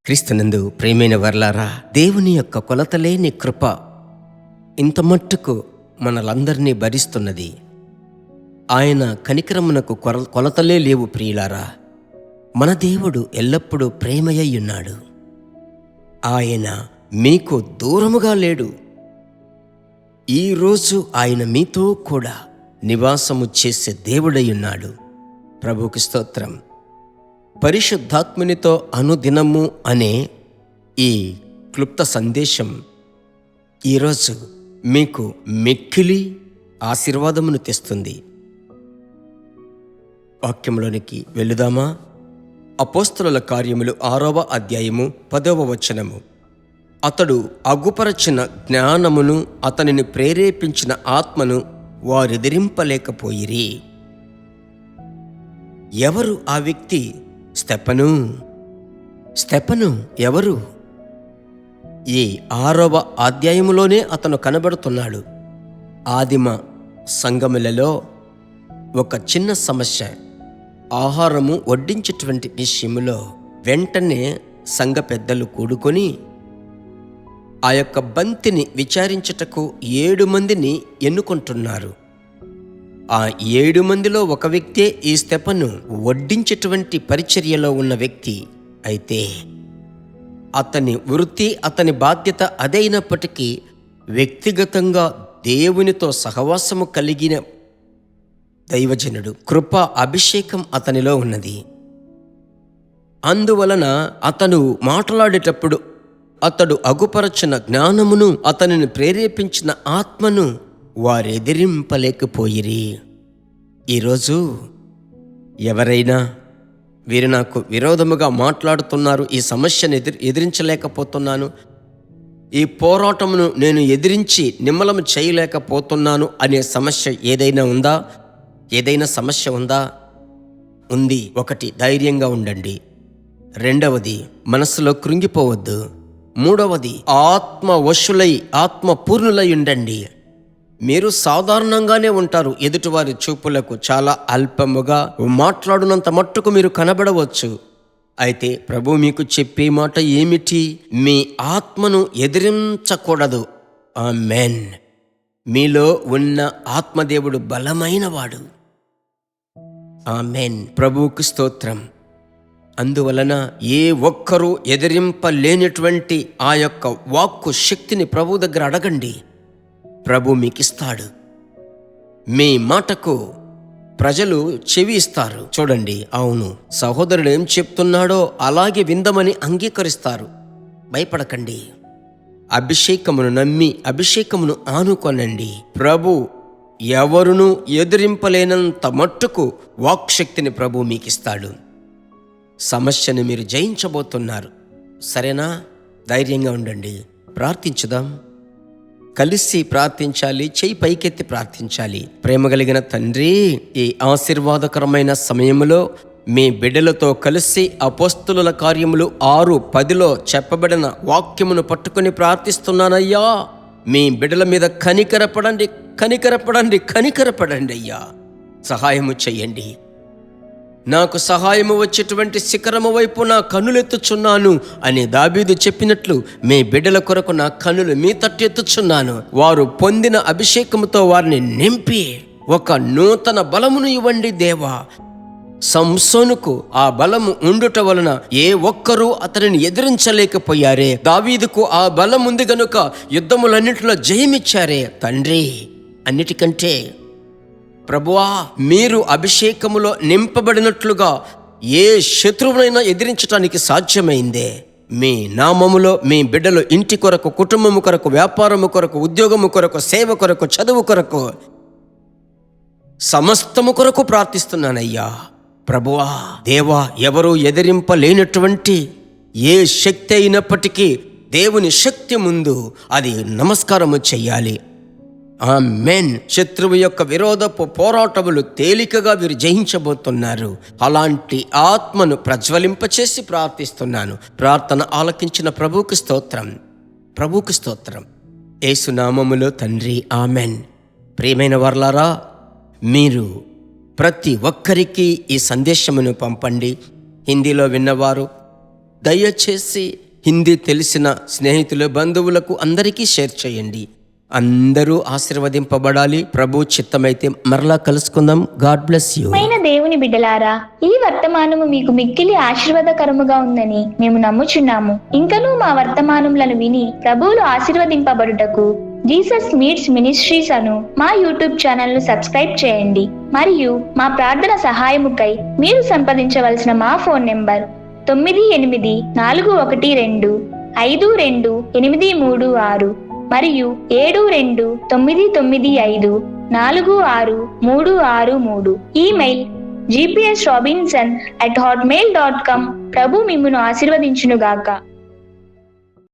క్రీస్తునందు ప్రియమైన వర్లారా, దేవుని యొక్క కొలతలేని కృప ఇంత మట్టుకు మనలందరినీ భరిస్తున్నది. ఆయన కనికరమునకు కొలతలే లేవు ప్రియులారా. మన దేవుడు ఎల్లప్పుడూ ప్రేమయ్యున్నాడు. ఆయన మీకు దూరముగా లేడు. ఈరోజు ఆయన మీతో కూడా నివాసము చేసే దేవుడయ్యున్నాడు. ప్రభువుకి స్తోత్రం. పరిశుద్ధాత్మునితో అనుదినము అనే ఈ క్లుప్త సందేశం ఈరోజు మీకు మిక్కిలి ఆశీర్వాదమును తెస్తుంది. వాక్యంలోనికి వెళుదామా? అపోస్తలుల కార్యములు 6వ అధ్యాయము 10వ వచనము. అతడు అగుపరచిన జ్ఞానమును, అతనిని ప్రేరేపించిన ఆత్మను వారెదిరింపలేకపోయిరి. ఎవరు ఆ వ్యక్తి? స్తెఫను ఎవరు? ఈ 6వ అధ్యాయములోనే అతను కనబడుతున్నాడు. ఆదిమ సంఘములలో ఒక చిన్న సమస్య, ఆహారము వడ్డించేటువంటి విషయములో వెంటనే సంఘ పెద్దలు కూడుకొని ఆ యొక్క బంతిని విచారించుటకు 7 మందిని ఎన్నుకుంటున్నారు. ఆ 7 మందిలో ఒక వ్యక్తే ఈ స్తెఫను, వడ్డించేటువంటి పరిచర్యలో ఉన్న వ్యక్తి. అయితే అతని వృత్తి, అతని బాధ్యత అదైనప్పటికీ వ్యక్తిగతంగా దేవునితో సహవాసము కలిగిన దైవజనుడు, కృప అభిషేకం అతనిలో ఉన్నది. అందువలన అతను మాట్లాడేటప్పుడు అతడు అగుపరచిన జ్ఞానమును, అతనిని ప్రేరేపించిన ఆత్మను వారెదిరింపలేకపోయిరి. ఈరోజు ఎవరైనా వీరు నాకు విరోధముగా మాట్లాడుతున్నారు, ఈ సమస్యను ఎదిరించలేకపోతున్నాను, ఈ పోరాటమును నేను ఎదిరించి నిమ్మలము చేయలేకపోతున్నాను అనే సమస్య ఏదైనా ఉందా? ఏదైనా సమస్య ఉందా? ఉంది. 1, ధైర్యంగా ఉండండి. 2వది, మనసులో కృంగిపోవద్దు. 3వది, ఆత్మ వశులై ఆత్మ పూర్ణులై ఉండండి. మీరు సాధారణంగానే ఉంటారు. ఎదుటివారి చూపులకు చాలా అల్పముగా మాట్లాడినంత మట్టుకు మీరు కనబడవచ్చు. అయితే ప్రభు మీకు చెప్పే మాట ఏమిటి? మీ ఆత్మను ఎదిరించకూడదు. ఆమేన్. మీలో ఉన్న ఆత్మదేవుడు బలమైనవాడు. ఆమేన్. ప్రభువుకు స్తోత్రం. అందువలన ఏ ఒక్కరూ ఎదిరింపలేనటువంటి ఆ యొక్క వాక్కు శక్తిని ప్రభు దగ్గర అడగండి. ప్రభు మీకు ఇస్తాడు. మీ మాటకు ప్రజలు చెవి ఇస్తారు. చూడండి, అవును, సహోదరుడు ఏం చెప్తున్నాడో అలాగే విందమని అంగీకరిస్తారు. భయపడకండి. అభిషేకమును నమ్మి అభిషేకమును ఆనుకొనండి. ప్రభు ఎవరునూ ఎదిరింపలేనంత మట్టుకు వాక్శక్తిని ప్రభు మీకు ఇస్తాడు. సమస్యను మీరు జయించబోతున్నారు. సరేనా? ధైర్యంగా ఉండండి. ప్రార్థించుదాం. కలిసి ప్రార్థించాలి. చేయి పైకెత్తి ప్రార్థించాలి. ప్రేమ కలిగిన తండ్రి, ఈ ఆశీర్వాదకరమైన సమయంలో మీ బిడ్డలతో కలిసి అపోస్తలుల కార్యములు 6:10లో చెప్పబడిన వాక్యమును పట్టుకొని ప్రార్థిస్తున్నానయ్యా. మీ బిడ్డల మీద కనికరపడండి, కనికరపడండి, కనికరపడండి అయ్యా. సహాయము చెయ్యండి. నాకు సహాయము వచ్చేటువంటి శిఖరము వైపు నా కన్నులెత్తుచున్నాను అని దావీదు చెప్పినట్లు మీ బిడ్డల కొరకు నా కన్నులు మీ తట్టెత్తుచున్నాను. వారు పొందిన అభిషేకముతో వారిని నింపి ఒక నూతన బలమును ఇవ్వండి దేవా. సంసోనుకు ఆ బలము ఉండుట వలన ఏ ఒక్కరూ అతనిని ఎదిరించలేకపోయారే. దావీదుకు ఆ బలం ఉంది గనుక యుద్ధములన్నింటిలో జయమిచ్చారే. తండ్రి, అన్నిటికంటే ప్రభువా, మీరు అభిషేకములో నింపబడినట్లుగా ఏ శత్రువునైనా ఎదిరించటానికి సాధ్యమైందే. మీ నామములో మీ బిడ్డలు ఇంటి కొరకు, కుటుంబము కొరకు, వ్యాపారము కొరకు, ఉద్యోగము కొరకు, సేవ కొరకు, చదువు కొరకు, సమస్తము కొరకు ప్రార్థిస్తున్నానయ్యా. ప్రభువా, దేవా, ఎవరూ ఎదిరింపలేనటువంటి ఏ శక్తి అయినప్పటికీ దేవుని శక్తి ముందు అది నమస్కారము చెయ్యాలి. ఆమేన్. శత్రువు యొక్క విరోధపు పోరాటములు తేలికగా వీరు జయించబోతున్నారు. అలాంటి ఆత్మను ప్రజ్వలింపచేసి ప్రార్థిస్తున్నాను. ప్రార్థన ఆలకించిన ప్రభువుకు స్తోత్రం, ప్రభువుకు స్తోత్రం. యేసు నామములో తండ్రి, ఆమేన్. ప్రియమైన వర్లారా, మీరు ప్రతి ఒక్కరికి ఈ సందేశమును పంపండి. హిందీలో విన్నవారు, దయచేసి హిందీ తెలిసిన స్నేహితులు, బంధువులకు అందరికీ షేర్ చేయండి. అందరూ ఆశీర్వదింపబడాలి. ప్రభు చిత్తమైతే మరలా కలుసుకుందాం. God bless you. దేవుని బిడ్డలారా, ఈ వర్తమానము మీకు మిక్కిలి ఆశీర్వాదకరముగా ఉందని మేము నమ్ముచున్నాము. ఇంకనూ మా వర్తమానములను విని ప్రభువులు ఆశీర్వదింపబడుటకు జీసస్ మీట్స్ మినిస్ట్రీస్ అను మా యూట్యూబ్ ఛానల్ ను సబ్స్క్రైబ్ చేయండి. మరియు మా ప్రార్థన సహాయముకై మీరు సంప్రదించవలసిన మా ఫోన్ నెంబర్ 9842528236 మరియు 7299546363. Email gpsrobinson@hotmail.com. ప్రభు మిమ్మును ఆశీర్వదించునుగాక.